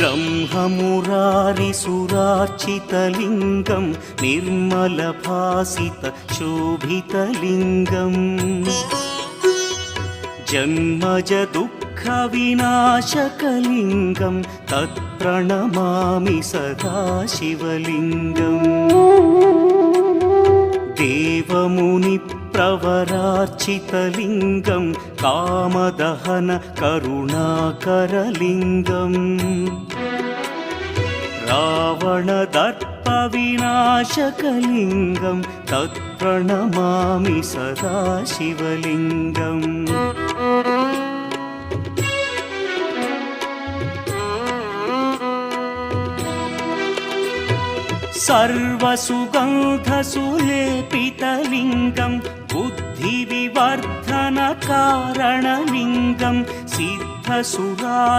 ब्रह्ममुरारिसुरार्चितलिङ्गं निर्मलभासितशोभितलिङ्गम् जन्मजदुःखविनाशकलिङ्गं तत्प्रणमामि सदा शिवलिङ्गम् देवमुनिप्रवरार्चितलिङ्गं कामदहन करुणाकरलिङ्गम् रावणदर्पविनाशकलिङ्गं तत्प्रणमामि सदा शिवलिङ्गम् सर्वसुगन्धसुलेपितलिङ्गं बुद्धिविवर्धनकारणलिङ्गं सिद्धसुरार्चितलिङ्गं